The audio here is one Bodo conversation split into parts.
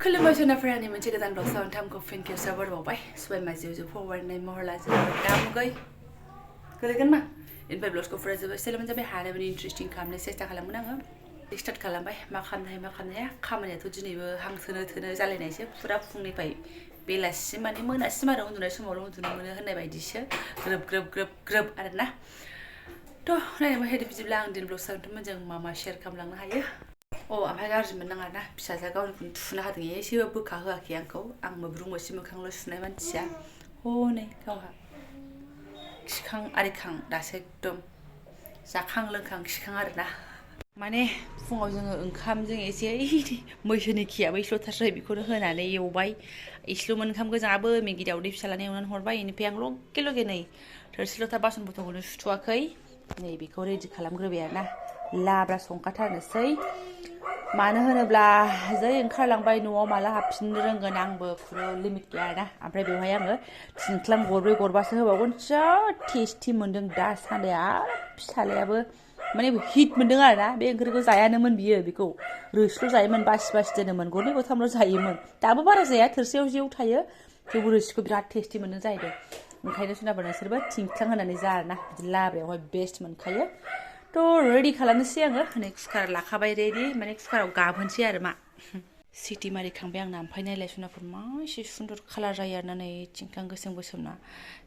खुलुमबाय जुनारफोरानि मोनसे गोदान ब्लगआव नोंथांखौ फिन खेबसे बरायबावबाय सबाय माजियाव फरवार्डनाय महरला जोबोद दामुगै गोलैगोन मा इनफाय ब्लगखौ फुरा जोबोद सेलेमन जाबाय हानायबायदि इन्ट्रेस्टिं खालामनो सेस्था खालामगोन आङो स्टार्ट खालामबाय मा खालामनाया खामानियाथ' दिनैबो हांथोनो थोनो जालायनायसो फुरा फुंनिफ्राय बेलासिसिम माने मोनासिम आरो उन्दुनाय समावल' उन्दुनो मोनो होननाय बायदिसो ग्रोब ग्रोब ग्रोब ग्रोब आरोना थ' नायनोबो हेदो बिदिब्ला आं दिन ब्लगआवथ' मोजां मा शेयार खालामलांनो हायो ओमफ्राय गाज्रि मोननाङा ना फिसाजोआ गावनिखौनो थुना होदों एसेबो बोखा होआखै आंखौ आं मोब्रुं मोसि मोखांल' सुनाय मानसिया हनै गावहा खिखां आरिखां दासो एकदम जाखां लोंखां खिखां आरोना माने फुङाव जोङो ओंखामजों एसे मैसोनि खियाबो इस्ल'थारसै बेखौनो होनानै एवबाय इस्ल'मोन ओंखाम गोजाङाबो मेगि दावदै फिसालानो एवनानै हरबाय बेनिफ्राय आं लगे लगे नै थोरसि लथा बासन बर्थनखौनो सुथ'वाखै नै बेखौ रेडि खालामग्रोबाय आरोना लाब्रा संखाथारनोसै मानो होनोब्ला जै ओंखारलांबाय न'आव माला हाबफिननो रोंगोन आंबो खुनु लिमिट गैया आरोना ओमफ्राय बेवहाय आङो थिंख्लां गरब्रै गरबासो होबावगोन जा टेस्टि मोन्दों दासान्दि आरो फिसालायाबो माने हिट मोन्दों आरोना बे ओंख्रिखौ जायानोमोन बियो बेखौ रोसिल' जायोमोन बासि बासि दोनोमोन गरनै गरथामल' जायोमोन दाबो बारा जाया थोरसियाव जेव थायो थेवबो रोसिखौ बिराद टेस्टि मोन्दों जाहैदों ओंखायनो सोनाबा नोंसोरबो थिंख्लां होनानै जा आरोना बिदि लाब्रायावहाय बेस्ट मोनखायो थ' रेडि खालामनोसै आङो नै कुकार लाखाबाय रेडि माने कुकाराव गाबहोनोसै आरो मा सिटि मारिखांबाय आंना ओमफ्राय नायलाय सुनाफोर मा एसे सुन्दर कालार जायो आरोना नै थिंख्लां गोसोम गोसोमना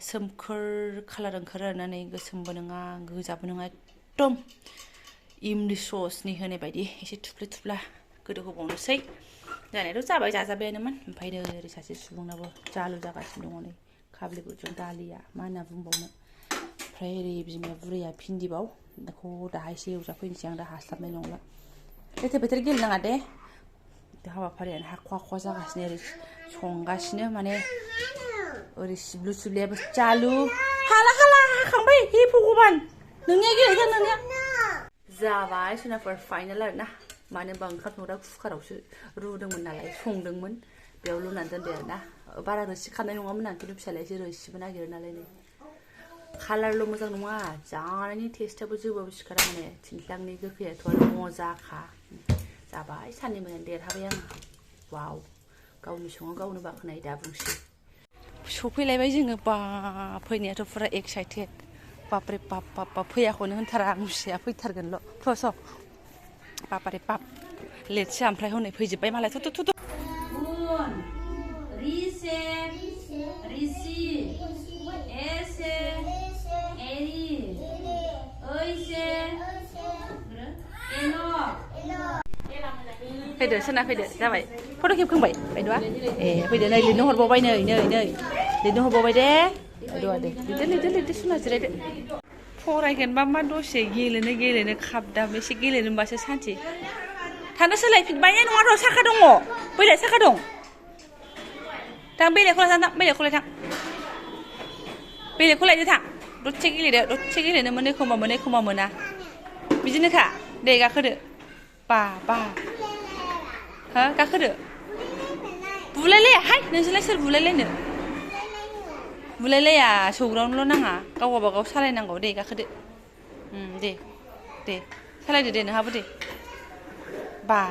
सोमखोर कालार ओंखारो आरोना नै गोसोमबो नङा गोजाबो नङा एकदम इमलि ससनि होनाय बायदि एसे थुफ्ले थुफ्ला गोदौ होबावनोसै जानायाथ' जाबाय जाजाबायानोमोन ओमफ्राय नै ओरै सासे सुबुंनाबो जालु जागासिनो दङ नै काबलिगुरजों दालिया मा होनना बुंबावनो ओमफ्राय ओरै बिमाया बुरैया भिन्दिबाव बेखौ दाहायसो एवजाफैनोसै आं दा हास्लाबनाय नंला लेथेर फेथेर गेलेनाङा दे हाबाफारियानो हाख'वा हाख'वा जागासिनो ओरै संगासिनो माने ओरै सिब्लु सिब्लियाबो चालु हाला हाखांबाय हे भगबान नोंनिया गेलेदों नोंनिया जाबाय सोनाफोर फाइनाल आरोना मानो होनबा ओंखाम संग्रा कुकारावसो रुदोंमोन नालाय संदोंमोन बेयाव लुनानै दोनबाय आरोना बारा रोसि खानाय नङामोन आं खिन्थु फिसालाया एसे रोसिबो नागिरो नालाय नै कालारल' मोजां नङा जानायनि टेस्टआबो जोबाबो सिखारा माने थिंख्लांनि गोखैयाथ' आरो मजाखा जाबाय साननै मोजां देरहाबाय आङो वाव गावनि सङाव गावनो बाख्नायो दा बुंसै सफैलायबाय जोङो बा फैनायाथ' फुरा एक्साइटेड बापरे बाप फैयाखौनो होनथारा आं फिसाया फैथारगोनल' स' बापारे बाप लेटसो ओमफ्राय हनै फैजोब्बाय मालाय थ' फैदो सोना फैदो जाबाय फट' खेबखांबाय बायद'आ फैदो नै लिरनो हरबावबाय नै लिरनो हरबावबाय दे बायद'आ दे लिरदो सोना जिरायदो फरायगोनबा मा दसे गेलेनो खाबदाम एसे गेलेनो होनबासो सान्थि थानो सोलायफिनबाय नङाथ' साखा दङ बैलाय साखा दं थां बेलेगखौ थां बेलेगखौ लायदो थां दसे गेलेनो मोनो एखमबा मोना बिदिनोखा दे गाखोदो बा हो गाखोदो बुलायलाया हाय नोंसोरलाय सोर बुलायलाया सौग्रावनोल' नाङा गाव सालायनांगौ दे गाखोदो दे सालायदो दे नोंहाबो दे बा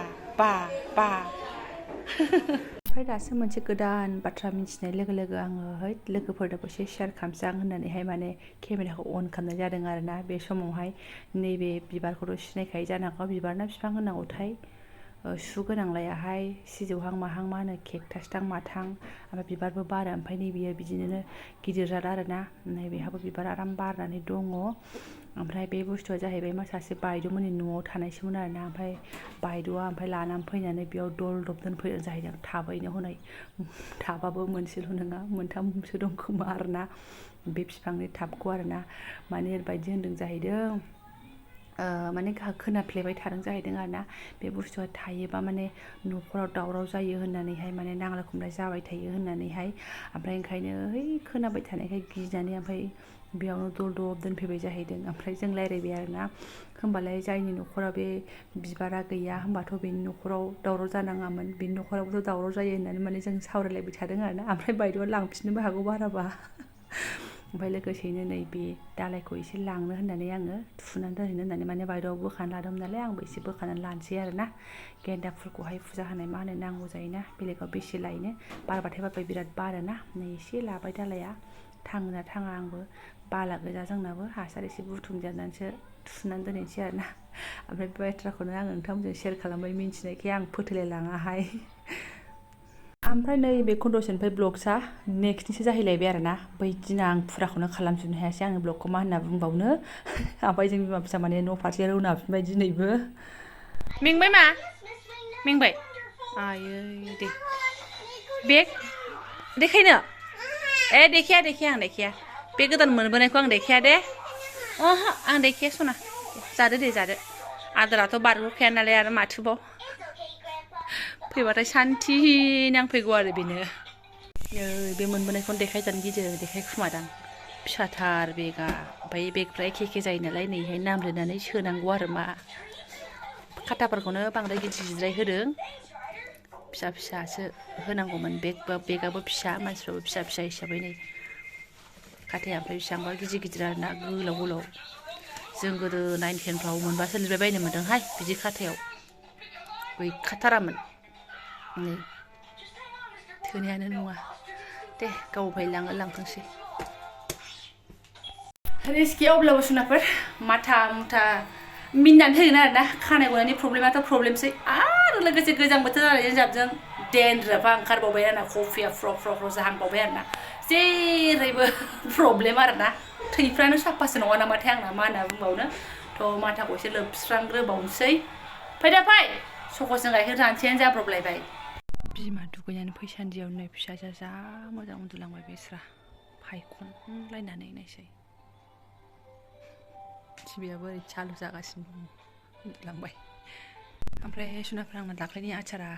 ओमफ्राय दासो मोनसे गोदान बाथ्रा मिथिनाय लोगो आङो लोगोफोरनोबो एसे शेयार खालामसां होननानैहाय माने केमेराखौ अन खालामनाय जादों आरोना बे समावहाय नैबे बिबारखौथ' सिनायखायो जानांगौ बिबारना बिफां होनांगौथाय सु गोनांलायाहाय सिजौहां माहां मा होनो केकटासथां माथां ओमफ्राय बिबारबो बारो ओमफ्राय नैबेयो बिदिनो गिदिर जाद आरोना नैबेहाबो बिबार आराम बारनानै दङ ओमफ्राय बे बुस्थुआ जाहैबाय मा सासे बायद'मोननि न'आव थानायसोमोन आरोना ओमफ्राय बायद'आ लानानै फैनानै बेयाव दलदब दोनफैदों जाहैदों थाबैनो हनै थाबाबो मोनसेल' नङा मोनथामसो दं खोमा आरोना बे बिफांनि थाबखौ आरोना माने ओरैबायदि होनदों जाहैदों माने खोनाफ्लेबाय थादों जाहैदों आरोना बे बुस्थुआ थायोबा माने न'खराव दावराव जायो होननानैहाय माने नांलाय खमलाय जाबाय थायो होननानैहाय ओमफ्राय ओंखायनो खोनाबाय थानायखाय गिनानै ओमफ्राय बेयावनो दलदब दोनफैबाय जाहैदों ओमफ्राय जों रायज्लायबाय आरोना होमबालाय जायनि न'खराव बे बिबारा गैया होमबाथ' बेनि न'खराव दावराव जानाङामोन बेनि न'खरावबोथ' दावराव जायो होननानै माने जों सावरायलायबाय थादों आरोना ओमफ्राय बायद'आ लांफिननोबो हागौ बाराबा ओमफ्राय लोगोसेयैनो नैबे दालायखौ एसे लांनो होननानै आङो थुनानै दोनहैनो होननानै माने बायद'आव बोखानानै लादोंमोन नालाय आंबो एसे बोखानानै लानोसै आरोना गेन्दा फुलखौहाय फुजा होनाय मा होनो नांगौ जायोना बेलेगाव बेसे लायनो बारबाथाय बारबाय बिराद बारोना नै एसे लाबाय दालाया थाङोना थाङा आंबो बाला गोजा जोंनाबो हासार एसे बुथुमजानानैसो थुनानै दोनहैनोसै आरोना ओमफ्राय बे बाथ्राखौनो आं नोंथांमोनजों शेयार खालामबाय मिन्थिनायखाय आं फोथायलायलाङाहाय ओमफ्राय नैबे कन्डसनिफ्राय ब्लग्सआ नेक्स्टनिसो जाहैलायबाय आरोना बै दिना आं फुराखौनो खालामजोबनो हायासै आङो ब्लगखौ मा होनना बुंबावनो ओमफ्राय जों बिमा फिसा माने न' फारसे रोनाफिनबाय दिनैबो मेंबाय मा मेंबाय आयै दे बेग देखायनो देखाया आं देखाया बे गोदान मोनबोनायखौ आं देखाया दे ओहो आं देखाया सना जादो दे जादो आदाराथ' बारग'खाया नालाय आरो माथोबाव फैबाथाय सान्थि नांफैगौ आरो बेनो बे मोनबोनायखौनो देखायजानो गिदिर देखायखुमादां फिसाथार बेगा ओमफ्राय बेगफ्रा एखे एखे जायो नालाय नैहाय नाम लिरनानै सोनांगौ आरो मा खाथाफोरखौनो बांद्राय गिदिर गिदिरद्राय होदों फिसा फिसासो होनांगौमोन बेगाबो फिसा मानसिफ्राबो फिसा फिसा हिसाबै नै खाथाया ओमफ्राय बेसेबांबा गिदिर गिदिर आरोना गोलाव गोलाव जों गोदो 9, 10फ्राव मोनबासो लिरबाय बायनो मोन्दोंहाय बिदि खाथायाव गैखाथारामोन नै थोनायानो नङा दे गावबाय लांथोंसै रिस्कि अब्लाबो सुनाफोर माथा मुथा मिन्नानै थैगोन आरोना खानाय गनायनि प्रब्लेमाथ' प्रब्लेमसै आरो लोगोसे गोजां बोथोर जानायजों जाबजों डेन्ड्राफा ओंखारबावबाय आरोना कफिया फ्र' जाहांबावबाय आरोना जेरैबो प्रब्लेम आरोना थैफ्रानो साफासो नङा नामाथाय आंना मा होनना बुंबावनो थ' माथाखौ एसे लोबस्रांग्रोबावनोसै फै सकसजों गाइखेर जानोसैयानो जाब्रबलायबाय बिमा दुगैनानै फैसान्दियाव नै फिसाजोआ जा मोजां उन्दुलांबाय बेस्रा फायखनलायनानै नायसै टिभियाबो ओरै चालु जागासिनो दं उन्दुलांबाय ओमफ्राय सुनाफ्रा आंना दाख्लैनि आचारा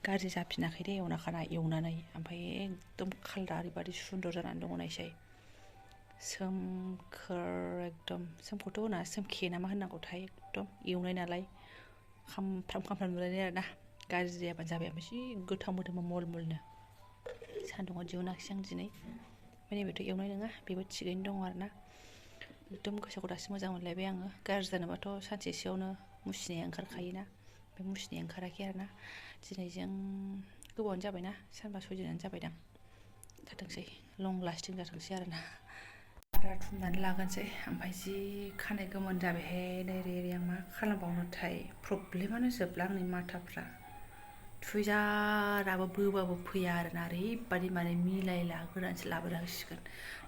गाज्रि जाफिनाखै दे एवनानै ओमफ्राय एकदम कालारा ओरैबादि सुन्दर जानानै दङ नायसै सोमखोर एकदम सोमखौथ' होना सोमखे ना मा होननांगौथाय एकदम एवनाय नालाय खामफ्राम नुलायनाय आरोना गाज्रि जायाबानो जाबाय ओमफ्राय जि गोथाव मोदोमो मलनो सान्दुङाव दिहुनाखिसै आं दिनै ओमफ्राय नैबेथ' एवनाय नङा बेबो थिगैनो दङ आरोना एकदम गोसोखौ दासो मोजां मोनलायबाय आङो गाज्रि जानोबाथ' सानसेसोआवनो मुसिनाया ओंखारखायोना बे मुसिनाया ओंखाराखै आरोना दिनैजों गोबावानो जाबायना सानबा 6 दिनानो जाबायदां थाथोंसै लं लास्टिं जाथोंसै आरोना आदार थुमनानै लागोनसै ओमफ्राय जि खानाय गोमोन जाबायहाय नै आं मा खालामबावनोथाय प्रब्लेमानो जोबला आंनि माथाफ्रा थुइजाराबो बोबाबो फैया आरोना ओरैबादि माने मिलायला गोदानसो लाबोनांसिगोन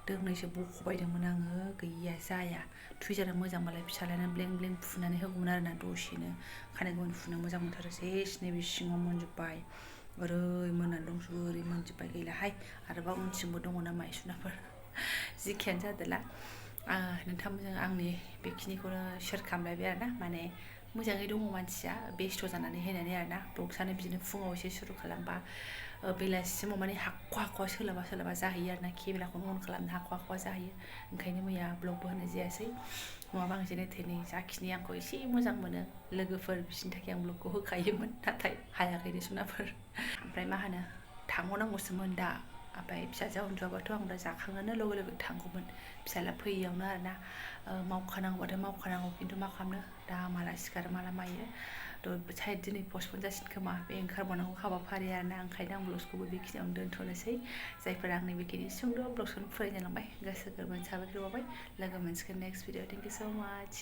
दोंनैसो बख'बायदोंमोन आङो गैया जाया थुइजारा मोजांबालाय फिसालायानो ब्लें फुनानै होगौमोन आरोना दसेनो खानाय गोमोन फुनो मोजां मोनथारो सेस नैबे सिङाव मोनजोब्बाय ओरै मोननानै दंजोबो ओरै मोनजोब्बाय गैलाहाय आरोबाव उनथिंबो दङ ना माइसुनाफोर जिखियानो जादोला नोंथांमोनजों आंनि बेखिनिखौनो शेयार खालामलायबाय आरोना माने मोजाङै दङ मानसिया बेस्थ' जानानै हैनानै आरोना ब्लग्सआनो बिदिनो फुङाव एसे सुरु खालामबा बेलासिसिमाव माने हाखवा सोलाबा जाहैयो आरोना केमेराखौनो अन खालामनो हाखवा जाहैयो ओंखायनो मैया ब्लगबो होनाय जायासै नङाबा आं जेने थेने जाखिनि आंखौ एसे मोजां मोनो लोगोफोर बिसोरनि थाखाय आं ब्लगखौ होखायोमोन नाथाय हायाखै सुनाफोर ओमफ्राय मा होनो थांबावनांगौसोमोन दा ओमफ्राय फिसाजोआ उन्दुआबाथ' आं दा जाखांनानै लोगो थांगौमोन फिसाला फैयैयावनो आरोना मावखानांगौ खिन्थु मा खालामनो दा माला सिखारो माला मायो थ' दिनै पस्टपन जासिगोन खोमा बे ओंखारबावनांगौ हाबाफारि आरोना ओंखायनो आं ब्लग्सखौबो बेखिनियावनो दोनथ'नोसै जायफोरा आंनि बेखिनि सुंद' ब्लग्सखौनो फरायनो लांबाय गोसो गोरबोनि साबायखर बावबाय लोगो मोनसिगोन नेक्स्ट भिडिअ थेंक इउ स' माच